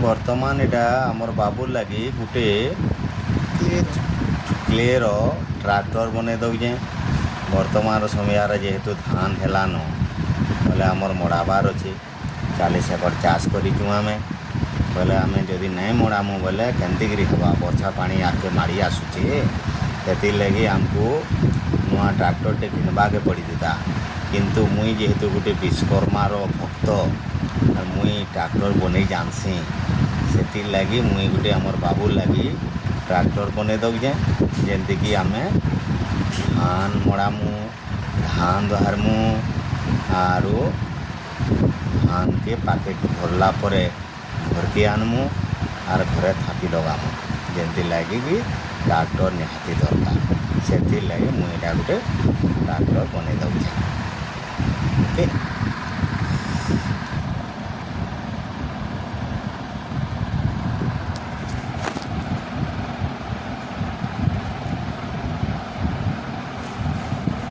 ବର୍ତ୍ତମାନ ଏଇଟା ଆମର ବାବୁର ଲାଗି ଗୋଟେ କ୍ଲେର ଟ୍ରାକ୍ଟର ବନେଇ ଦଉଛେ। ବର୍ତ୍ତମାନର ସମୟରେ ଯେହେତୁ ଧାନ ହେଲାନ ବୋଲେ ଆମର ମଡ଼ାବାର ଅଛି 40 ଏକର ଚାଷ କରିଛୁ ଆମେ। ବୋଲେ ଆମେ ଯଦି ନାଇଁ ମଡ଼ାମୁ ବୋଲେ କେନ୍ତିକିରି ହେବା, ବର୍ଷା ପାଣି ଆଗକେ ମାଡ଼ି ଆସୁଛେ। ସେଥିର୍ଲାଗି ଆମକୁ ନୂଆ ଟ୍ରାକ୍ଟରଟେ କିଣିବାକେ ପଡ଼ିଥିଲା। କିନ୍ତୁ ମୁଇଁ ଯେହେତୁ ଗୋଟେ ବିଶ୍ୱକର୍ମାର ଭକ୍ତ, ମୁଇଁ ଟ୍ରାକ୍ଟର ବନେଇ ଜାନ୍ସି। ସେଥିର୍ଲାଗି ମୁଇଁ ଗୋଟେ ଆମର ବାବୁର ଲାଗି ଟ୍ରାକ୍ଟର ବନେଇ ଦଉଛେଁ। ଯେମିତିକି ଆମେ ଧାନ ମଡ଼ାମୁ, ଧାନ ଧରମୁ, ଆରୁ ଧାନକେ ପାକେଟ ଭରଲା ପରେ ଘରକେ ଆନମୁ ଆର୍ ଘରେ ଥାପି ଲଗାମୁ। ଯେନ୍ଥିର୍ଲାଗି କି ଟ୍ରାକ୍ଟର ନିହାତି ଦରକାର। ସେଥିର୍ଲାଗି ମୁଇଁ ଏଇଟା ଗୋଟେ ଟ୍ରାକ୍ଟର ବନେଇ ଦଉଛେଁ। ଓକେ।